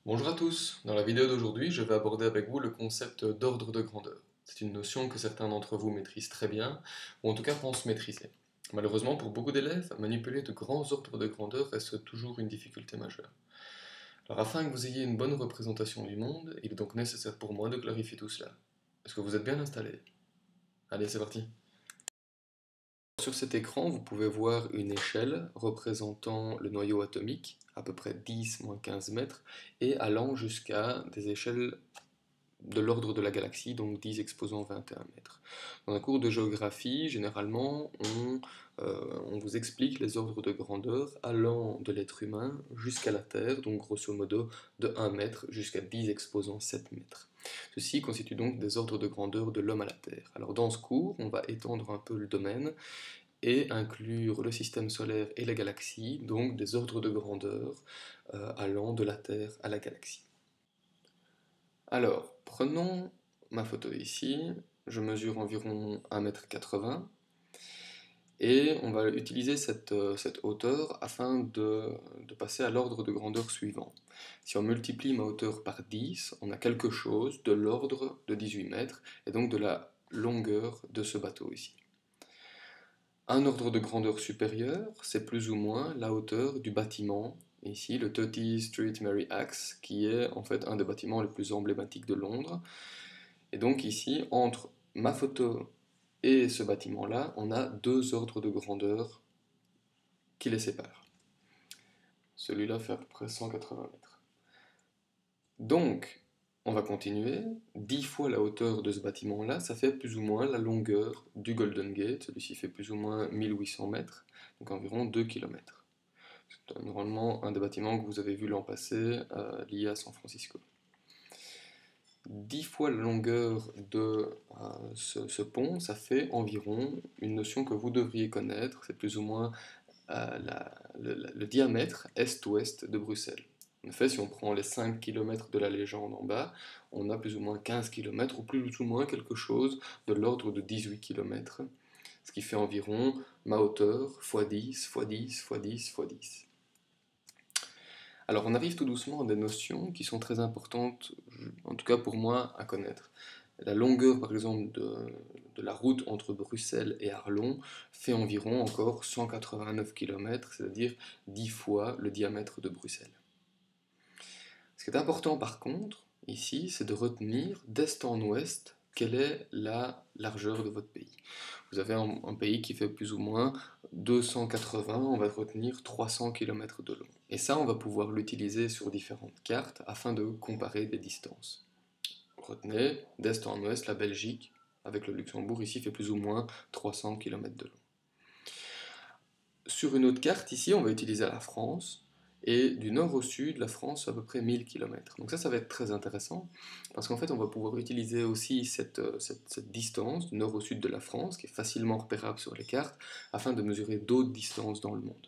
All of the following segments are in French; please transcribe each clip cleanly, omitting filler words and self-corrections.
Bonjour à tous, dans la vidéo d'aujourd'hui, je vais aborder avec vous le concept d'ordre de grandeur. C'est une notion que certains d'entre vous maîtrisent très bien, ou en tout cas pensent maîtriser. Malheureusement, pour beaucoup d'élèves, manipuler de grands ordres de grandeur reste toujours une difficulté majeure. Alors afin que vous ayez une bonne représentation du monde, il est donc nécessaire pour moi de clarifier tout cela. Est-ce que vous êtes bien installé? Allez, c'est parti. Sur cet écran, vous pouvez voir une échelle représentant le noyau atomique, à peu près 10-15 mètres, et allant jusqu'à des échelles de l'ordre de la galaxie, donc 10 exposant 21 mètres. Dans un cours de géographie, généralement, on vous explique les ordres de grandeur allant de l'être humain jusqu'à la Terre, donc grosso modo de 1 mètre jusqu'à 10 exposant 7 mètres. Ceci constitue donc des ordres de grandeur de l'homme à la Terre. Alors dans ce cours, on va étendre un peu le domaine et inclure le système solaire et la galaxie, donc des ordres de grandeur allant de la Terre à la galaxie. Alors, prenons ma photo ici, je mesure environ 1,80 m et on va utiliser cette hauteur afin de passer à l'ordre de grandeur suivant. Si on multiplie ma hauteur par 10, on a quelque chose de l'ordre de 18 mètres et donc de la longueur de ce bateau ici. Un ordre de grandeur supérieur, c'est plus ou moins la hauteur du bâtiment, ici le 30th Street Mary Axe, qui est en fait un des bâtiments les plus emblématiques de Londres. Et donc ici, entre ma photo et ce bâtiment-là, on a deux ordres de grandeur qui les séparent. Celui-là fait à peu près 180 mètres. Donc, on va continuer. 10 fois la hauteur de ce bâtiment-là, ça fait plus ou moins la longueur du Golden Gate. Celui-ci fait plus ou moins 1800 mètres, donc environ 2 km. C'est normalement un des bâtiments que vous avez vu l'an passé, lié à San Francisco. 10 fois la longueur de ce pont, ça fait environ une notion que vous devriez connaître, c'est plus ou moins le diamètre est-ouest de Bruxelles. En effet, si on prend les 5 km de la légende en bas, on a plus ou moins 15 km, ou plus ou moins quelque chose de l'ordre de 18 km, ce qui fait environ ma hauteur x 10, x 10, x 10, x 10. Alors on arrive tout doucement à des notions qui sont très importantes, en tout cas pour moi, à connaître. La longueur, par exemple, de la route entre Bruxelles et Arlon fait environ encore 189 km, c'est-à-dire 10 fois le diamètre de Bruxelles. Ce qui est important par contre, ici, c'est de retenir d'est en ouest quelle est la largeur de votre pays. Vous avez un pays qui fait plus ou moins 280, on va retenir 300 km de long. Et ça, on va pouvoir l'utiliser sur différentes cartes afin de comparer des distances. Retenez, d'est en ouest, la Belgique, avec le Luxembourg, ici fait plus ou moins 300 km de long. Sur une autre carte, ici, on va utiliser la France, et du nord au sud, la France fait à peu près 1000 km. Donc ça va être très intéressant, parce qu'en fait, on va pouvoir utiliser aussi cette distance du nord au sud de la France, qui est facilement repérable sur les cartes, afin de mesurer d'autres distances dans le monde.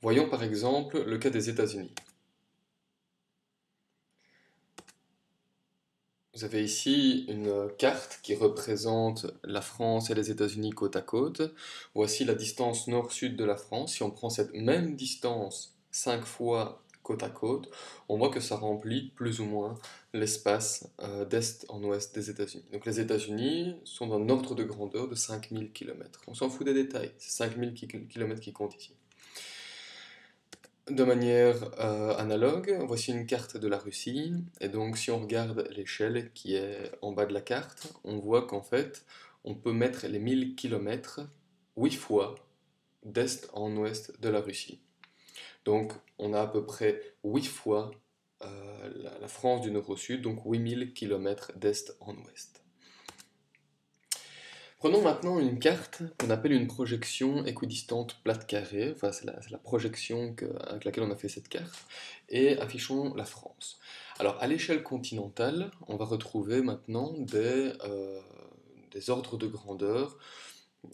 Voyons par exemple le cas des États-Unis. Vous avez ici une carte qui représente la France et les États-Unis côte à côte. Voici la distance nord-sud de la France. Si on prend cette même distance 5 fois côte à côte, on voit que ça remplit plus ou moins l'espace d'est en ouest des États-Unis. Donc les États-Unis sont d'un ordre de grandeur de 5000 km. On s'en fout des détails, c'est 5000 km qui comptent ici. De manière analogue, voici une carte de la Russie, et donc si on regarde l'échelle qui est en bas de la carte, on voit qu'en fait, on peut mettre les 1000 km 8 fois d'est en ouest de la Russie. Donc on a à peu près 8 fois la France du nord au sud, donc 8000 km d'est en ouest. Prenons maintenant une carte qu'on appelle une projection équidistante plate carrée, enfin c'est la projection avec laquelle on a fait cette carte, et affichons la France. Alors à l'échelle continentale, on va retrouver maintenant des ordres de grandeur,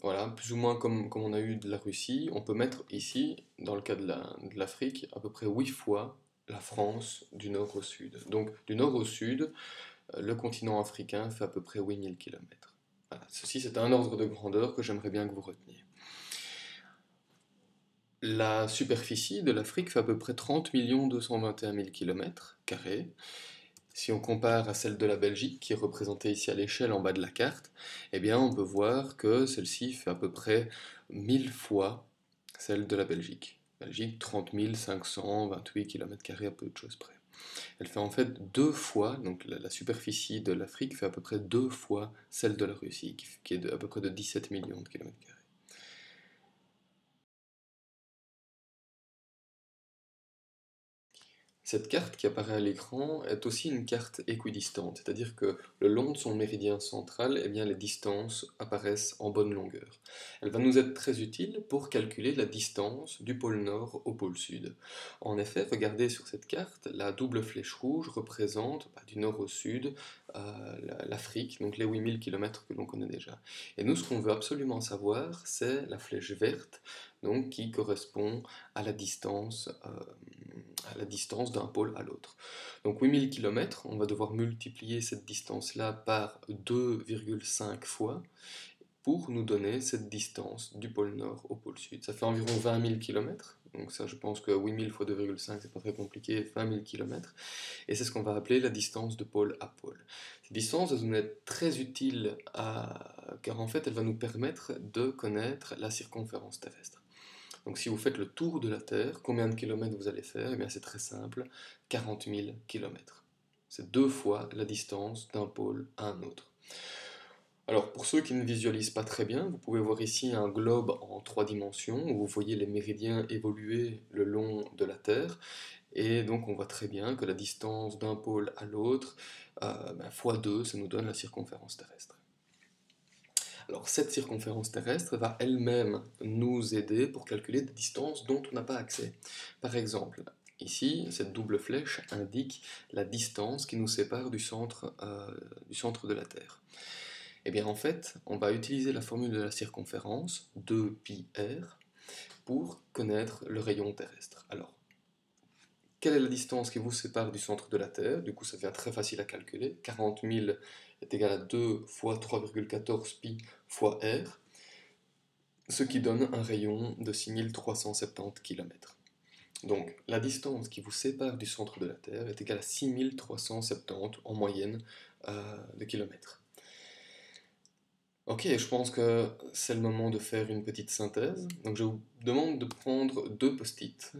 voilà, plus ou moins comme on a eu de la Russie. On peut mettre ici, dans le cas de l'Afrique, à peu près 8 fois la France du nord au sud. Donc du nord au sud, le continent africain fait à peu près 8000 km. Voilà, ceci c'est un ordre de grandeur que j'aimerais bien que vous reteniez. La superficie de l'Afrique fait à peu près 30 221 000 km². Si on compare à celle de la Belgique, qui est représentée ici à l'échelle en bas de la carte, eh bien on peut voir que celle-ci fait à peu près 1000 fois celle de la Belgique. Belgique, 30 528 km² à peu de choses près. Elle fait en fait deux fois, donc la superficie de l'Afrique fait à peu près deux fois celle de la Russie, qui est à peu près de 17 millions de km². Cette carte qui apparaît à l'écran est aussi une carte équidistante, c'est-à-dire que le long de son méridien central, eh bien, les distances apparaissent en bonne longueur. Elle va nous être très utile pour calculer la distance du pôle nord au pôle sud. En effet, regardez sur cette carte, la double flèche rouge représente du nord au sud l'Afrique, donc les 8000 km que l'on connaît déjà. Et nous, ce qu'on veut absolument savoir, c'est la flèche verte, donc qui correspond à la distance d'un pôle à l'autre. Donc 8000 km, on va devoir multiplier cette distance-là par 2,5 fois pour nous donner cette distance du pôle nord au pôle sud. Ça fait environ 20 000 km, donc ça je pense que 8000 fois 2,5 c'est pas très compliqué, 20 000 km, et c'est ce qu'on va appeler la distance de pôle à pôle. Cette distance va nous être très utile car en fait elle va nous permettre de connaître la circonférence terrestre. Donc si vous faites le tour de la Terre, combien de kilomètres vous allez faire? Eh bien c'est très simple, 40 000 kilomètres. C'est deux fois la distance d'un pôle à un autre. Alors pour ceux qui ne visualisent pas très bien, vous pouvez voir ici un globe en trois dimensions où vous voyez les méridiens évoluer le long de la Terre. Et donc on voit très bien que la distance d'un pôle à l'autre, fois 2, ça nous donne la circonférence terrestre. Alors cette circonférence terrestre va elle-même nous aider pour calculer des distances dont on n'a pas accès. Par exemple, ici, cette double flèche indique la distance qui nous sépare du centre de la Terre. Et bien en fait, on va utiliser la formule de la circonférence, 2πr, pour connaître le rayon terrestre. Alors, quelle est la distance qui vous sépare du centre de la Terre? Du coup, ça devient très facile à calculer. 40 000 est égal à 2 fois 3,14 pi fois r, ce qui donne un rayon de 6370 km. Donc, la distance qui vous sépare du centre de la Terre est égale à 6370 en moyenne de kilomètres. Ok, je pense que c'est le moment de faire une petite synthèse. Donc, je vous demande de prendre deux post-it.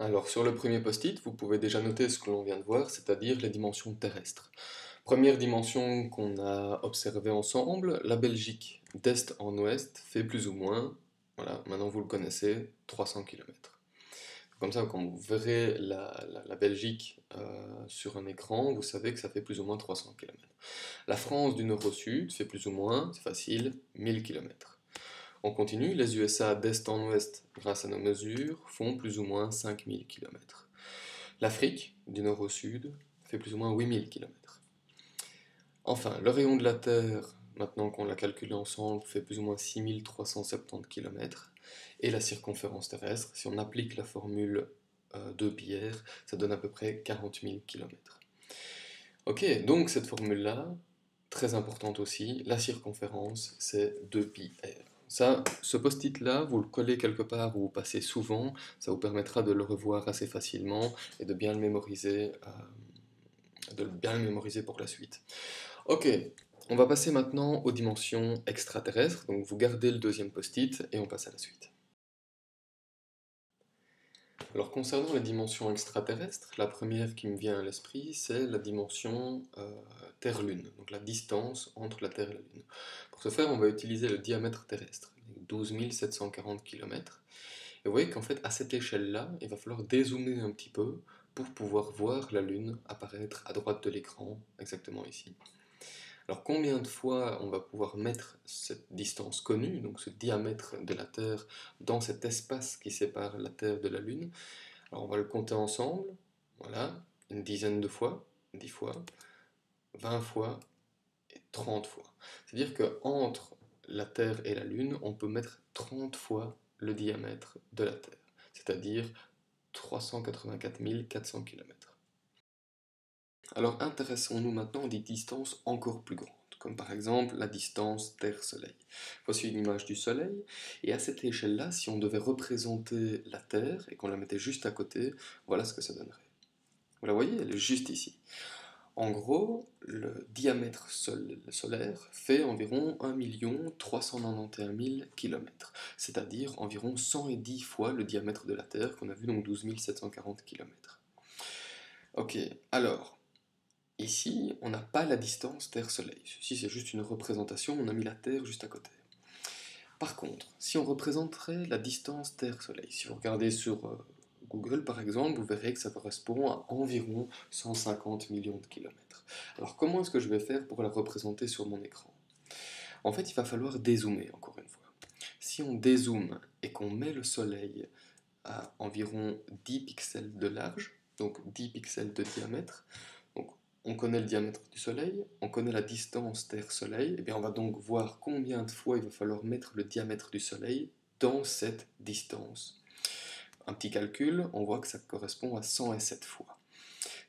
Alors, sur le premier post-it, vous pouvez déjà noter ce que l'on vient de voir, c'est-à-dire les dimensions terrestres. Première dimension qu'on a observée ensemble, la Belgique d'est en ouest fait plus ou moins, voilà, maintenant vous le connaissez, 300 km. Comme ça, quand vous verrez la Belgique sur un écran, vous savez que ça fait plus ou moins 300 km. La France du nord au sud fait plus ou moins, c'est facile, 1000 km. On continue, les USA d'est en ouest, grâce à nos mesures, font plus ou moins 5000 km. L'Afrique, du nord au sud, fait plus ou moins 8000 km. Enfin, le rayon de la Terre, maintenant qu'on l'a calculé ensemble, fait plus ou moins 6370 km. Et la circonférence terrestre, si on applique la formule de Pierre, ça donne à peu près 40 000 km. Ok, donc cette formule-là, très importante aussi, la circonférence, c'est 2πr. Ça, ce post-it-là, vous le collez quelque part où vous passez souvent, ça vous permettra de le revoir assez facilement et de bien le mémoriser, pour la suite. Ok, on va passer maintenant aux dimensions extraterrestres, donc vous gardez le deuxième post-it et on passe à la suite. Alors concernant les dimensions extraterrestres, la première qui me vient à l'esprit, c'est la dimension Terre-Lune, donc la distance entre la Terre et la Lune. Pour ce faire, on va utiliser le diamètre terrestre, 12 740 km. Et vous voyez qu'en fait, à cette échelle-là, il va falloir dézoomer un petit peu pour pouvoir voir la Lune apparaître à droite de l'écran, exactement ici. Alors combien de fois on va pouvoir mettre cette distance connue, donc ce diamètre de la Terre, dans cet espace qui sépare la Terre de la Lune? Alors on va le compter ensemble, voilà, une dizaine de fois, 10 fois, 20 fois et 30 fois. C'est-à-dire qu'entre la Terre et la Lune, on peut mettre 30 fois le diamètre de la Terre, c'est-à-dire 384 400 km. Alors intéressons-nous maintenant des distances encore plus grandes. comme par exemple la distance Terre-Soleil. Voici une image du Soleil, et à cette échelle-là, si on devait représenter la Terre et qu'on la mettait juste à côté, voilà ce que ça donnerait. Vous la voyez, elle est juste ici. En gros, le diamètre solaire fait environ 1 391 000 km, c'est-à-dire environ 110 fois le diamètre de la Terre, qu'on a vu, donc 12 740 km. Ok, alors, ici, on n'a pas la distance Terre-Soleil. Ceci, c'est juste une représentation, on a mis la Terre juste à côté. Par contre, si on représenterait la distance Terre-Soleil, si vous regardez sur Google par exemple, vous verrez que ça correspond à environ 150 millions de kilomètres. Alors comment est-ce que je vais faire pour la représenter sur mon écran? En fait, il va falloir dézoomer encore une fois. Si on dézoome et qu'on met le Soleil à environ 10 pixels de large, donc 10 pixels de diamètre, donc on connaît le diamètre du Soleil, on connaît la distance Terre-Soleil, et bien on va donc voir combien de fois il va falloir mettre le diamètre du Soleil dans cette distance. Un petit calcul, on voit que ça correspond à 107 fois.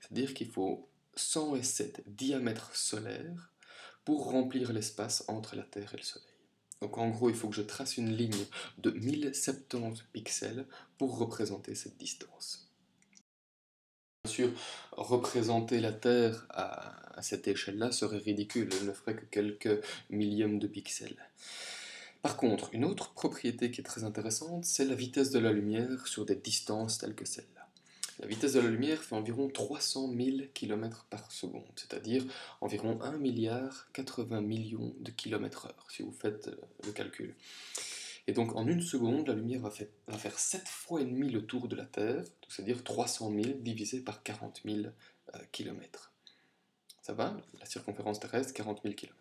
C'est-à-dire qu'il faut 107 diamètres solaires pour remplir l'espace entre la Terre et le Soleil. Donc en gros, il faut que je trace une ligne de 1070 pixels pour représenter cette distance. Bien sûr, représenter la Terre à cette échelle-là serait ridicule, elle ne ferait que quelques millièmes de pixels. Par contre, une autre propriété qui est très intéressante, c'est la vitesse de la lumière sur des distances telles que celle-là. La vitesse de la lumière fait environ 300 000 km par seconde, c'est-à-dire environ 1 milliard 80 millions de km/h, si vous faites le calcul. Et donc en une seconde, la lumière va faire 7 fois et demi le tour de la Terre, c'est-à-dire 300 000 divisé par 40 000 km. Ça va? La circonférence terrestre, 40 000 km.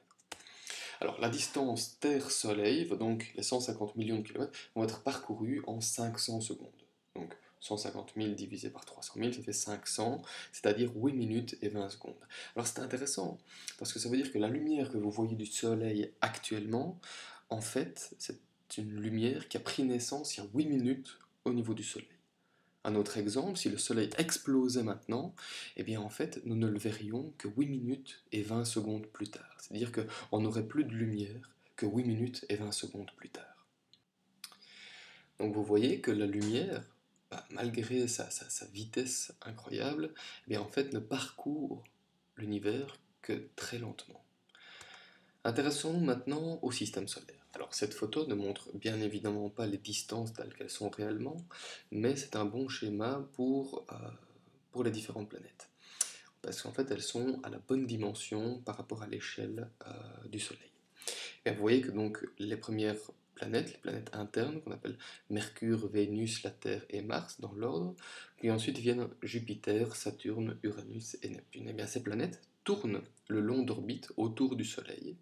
Alors la distance Terre-Soleil, donc les 150 millions de kilomètres, vont être parcourus en 500 secondes. Donc 150 000 divisé par 300 000, ça fait 500, c'est-à-dire 8 minutes et 20 secondes. Alors c'est intéressant, parce que ça veut dire que la lumière que vous voyez du Soleil actuellement, en fait, c'est une lumière qui a pris naissance il y a 8 minutes au niveau du Soleil. Un autre exemple, si le Soleil explosait maintenant, eh bien en fait, nous ne le verrions que 8 minutes et 20 secondes plus tard. C'est-à-dire qu'on n'aurait plus de lumière que 8 minutes et 20 secondes plus tard. Donc vous voyez que la lumière, malgré sa vitesse incroyable, eh bien en fait ne parcourt l'univers que très lentement. Intéressons-nous maintenant au système solaire. Alors cette photo ne montre bien évidemment pas les distances telles qu'elles sont réellement, mais c'est un bon schéma pour les différentes planètes. Parce qu'en fait elles sont à la bonne dimension par rapport à l'échelle du Soleil. Et vous voyez que donc les premières planètes, les planètes internes qu'on appelle Mercure, Vénus, la Terre et Mars dans l'ordre, puis ensuite viennent Jupiter, Saturne, Uranus et Neptune. Et bien ces planètes tournent le long d'orbite autour du Soleil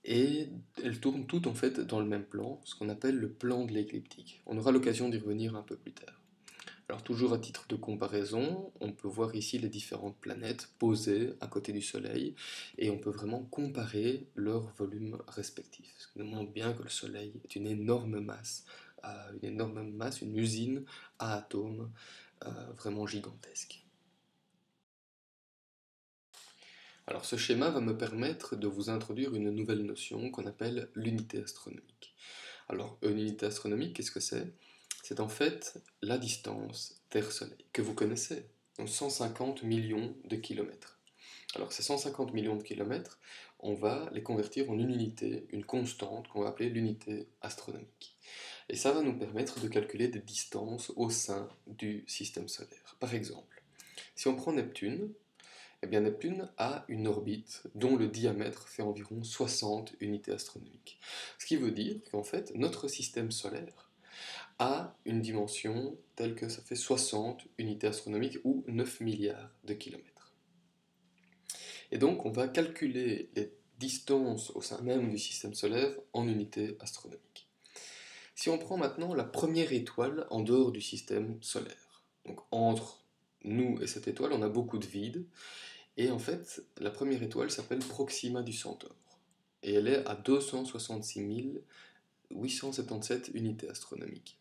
et elles tournent toutes en fait dans le même plan, ce qu'on appelle le plan de l'écliptique. On aura l'occasion d'y revenir un peu plus tard. Alors toujours à titre de comparaison, on peut voir ici les différentes planètes posées à côté du Soleil et on peut vraiment comparer leurs volumes respectifs. Ce qui nous montre bien que le Soleil est une énorme masse, une usine à atomes vraiment gigantesque. Alors ce schéma va me permettre de vous introduire une nouvelle notion qu'on appelle l'unité astronomique. Alors une unité astronomique, qu'est-ce que c'est? C'est en fait la distance Terre-Soleil, que vous connaissez, donc 150 millions de kilomètres. Alors ces 150 millions de kilomètres, on va les convertir en une unité, une constante qu'on va appeler l'unité astronomique. Et ça va nous permettre de calculer des distances au sein du système solaire. Par exemple, si on prend Neptune, eh bien Neptune a une orbite dont le diamètre fait environ 60 unités astronomiques. Ce qui veut dire qu'en fait, notre système solaire a une dimension telle que ça fait 60 unités astronomiques ou 9 milliards de kilomètres. Et donc on va calculer les distances au sein même du système solaire en unités astronomiques. Si on prend maintenant la première étoile en dehors du système solaire, donc entre nous et cette étoile, on a beaucoup de vide, et en fait, la première étoile s'appelle Proxima du Centaure, et elle est à 266 877 unités astronomiques.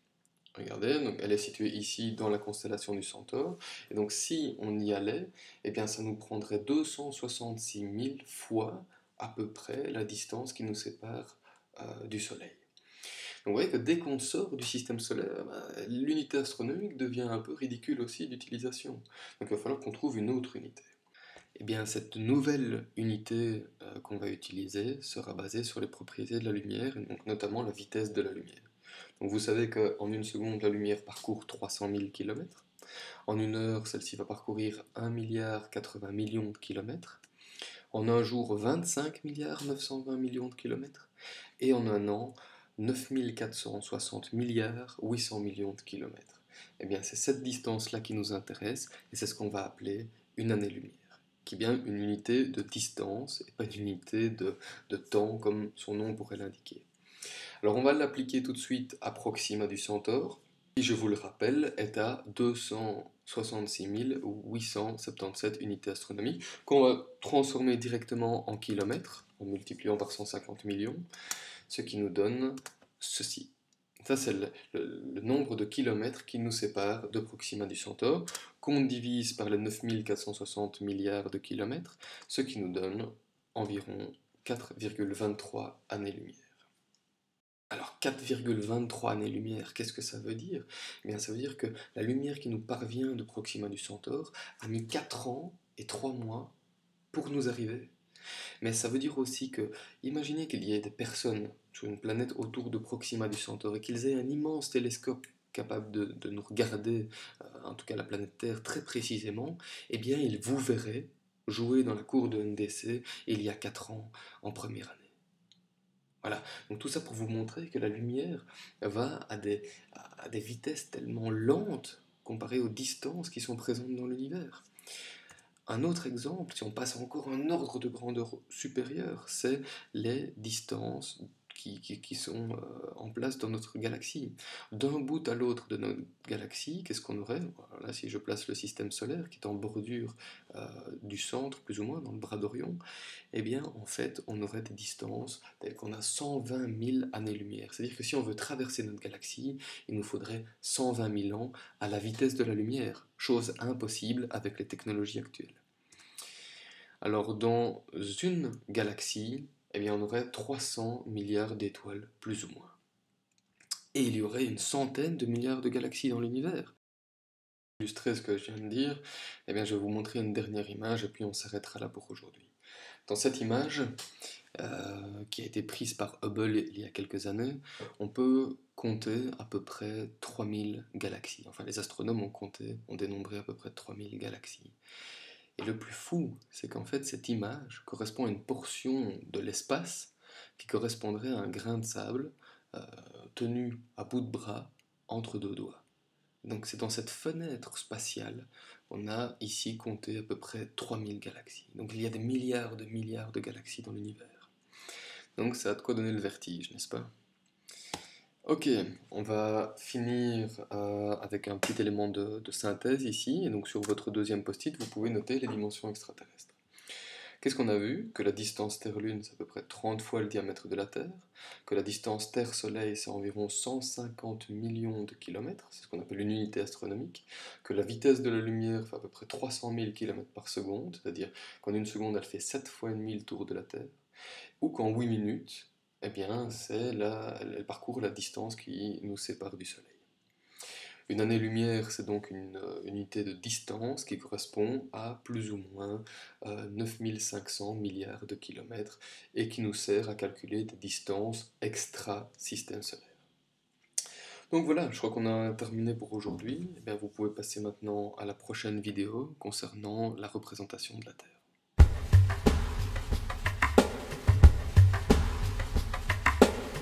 Regardez, donc elle est située ici dans la constellation du Centaure, et donc si on y allait, eh bien ça nous prendrait 266 000 fois à peu près la distance qui nous sépare du Soleil. Donc vous voyez que dès qu'on sort du système solaire, l'unité astronomique devient un peu ridicule aussi d'utilisation. Donc il va falloir qu'on trouve une autre unité. Eh bien, cette nouvelle unité qu'on va utiliser sera basée sur les propriétés de la lumière, et donc notamment la vitesse de la lumière. Donc vous savez qu'en une seconde, la lumière parcourt 300 000 km. En une heure, celle-ci va parcourir 1,80 milliard de kilomètres. En un jour, 25 milliards 920 millions de kilomètres. Et en un an, 9 460 milliards 800 millions de kilomètres. Eh bien, c'est cette distance-là qui nous intéresse, et c'est ce qu'on va appeler une année-lumière, qui est bien une unité de distance, et pas une unité de temps, comme son nom pourrait l'indiquer. Alors on va l'appliquer tout de suite à Proxima du Centaure, qui, je vous le rappelle, est à 266 877 unités astronomiques, qu'on va transformer directement en kilomètres, en multipliant par 150 millions, ce qui nous donne ceci. Ça, c'est le nombre de kilomètres qui nous sépare de Proxima du Centaure, qu'on divise par les 9460 milliards de kilomètres, ce qui nous donne environ 4,23 années-lumière. Alors 4,23 années-lumière, qu'est-ce que ça veut dire? Eh bien, ça veut dire que la lumière qui nous parvient de Proxima du Centaure a mis 4 ans et 3 mois pour nous arriver. Mais ça veut dire aussi que, imaginez qu'il y ait des personnes sur une planète autour de Proxima du Centaure et qu'ils aient un immense télescope capable de nous regarder, en tout cas la planète Terre, très précisément, eh bien ils vous verraient jouer dans la cour de NDC il y a 4 ans, en première année. Voilà, donc tout ça pour vous montrer que la lumière va à des vitesses tellement lentes comparées aux distances qui sont présentes dans l'univers. Un autre exemple, si on passe encore un ordre de grandeur supérieur, c'est les distances qui sont en place dans notre galaxie. D'un bout à l'autre de notre galaxie, qu'est-ce qu'on aurait? Là, si je place le système solaire, qui est en bordure du centre, plus ou moins, dans le bras d'Orion, eh bien, en fait, on aurait des distances telles qu'on a 120 000 années-lumière. C'est-à-dire que si on veut traverser notre galaxie, il nous faudrait 120 000 ans à la vitesse de la lumière, chose impossible avec les technologies actuelles. Alors, dans une galaxie, eh bien, on aurait 300 milliards d'étoiles, plus ou moins. Et il y aurait une centaine de milliards de galaxies dans l'univers. Pour illustrer ce que je viens de dire, eh bien, je vais vous montrer une dernière image et puis on s'arrêtera là pour aujourd'hui. Dans cette image, qui a été prise par Hubble il y a quelques années, on peut compter à peu près 3000 galaxies. Enfin, les astronomes ont dénombré à peu près 3000 galaxies. Et le plus fou, c'est qu'en fait, cette image correspond à une portion de l'espace qui correspondrait à un grain de sable tenu à bout de bras entre deux doigts. Donc c'est dans cette fenêtre spatiale qu'on a ici compté à peu près 3000 galaxies. Donc il y a des milliards de galaxies dans l'univers. Donc ça a de quoi donner le vertige, n'est-ce pas? Ok, on va finir avec un petit élément de synthèse ici. Et donc sur votre deuxième post-it, vous pouvez noter les dimensions extraterrestres. Qu'est-ce qu'on a vu? Que la distance Terre-Lune, c'est à peu près 30 fois le diamètre de la Terre, que la distance Terre-Soleil, c'est environ 150 millions de kilomètres, c'est ce qu'on appelle une unité astronomique, que la vitesse de la lumière fait à peu près 300 000 km par seconde, c'est-à-dire qu'en une seconde, elle fait 7 fois et demi le tour de la Terre, ou qu'en 8 minutes, eh bien, elle parcourt la distance qui nous sépare du Soleil. Une année-lumière, c'est donc une unité de distance qui correspond à plus ou moins 9500 milliards de kilomètres et qui nous sert à calculer des distances extra-système solaire. Donc voilà, je crois qu'on a terminé pour aujourd'hui. Eh bien, vous pouvez passer maintenant à la prochaine vidéo concernant la représentation de la Terre.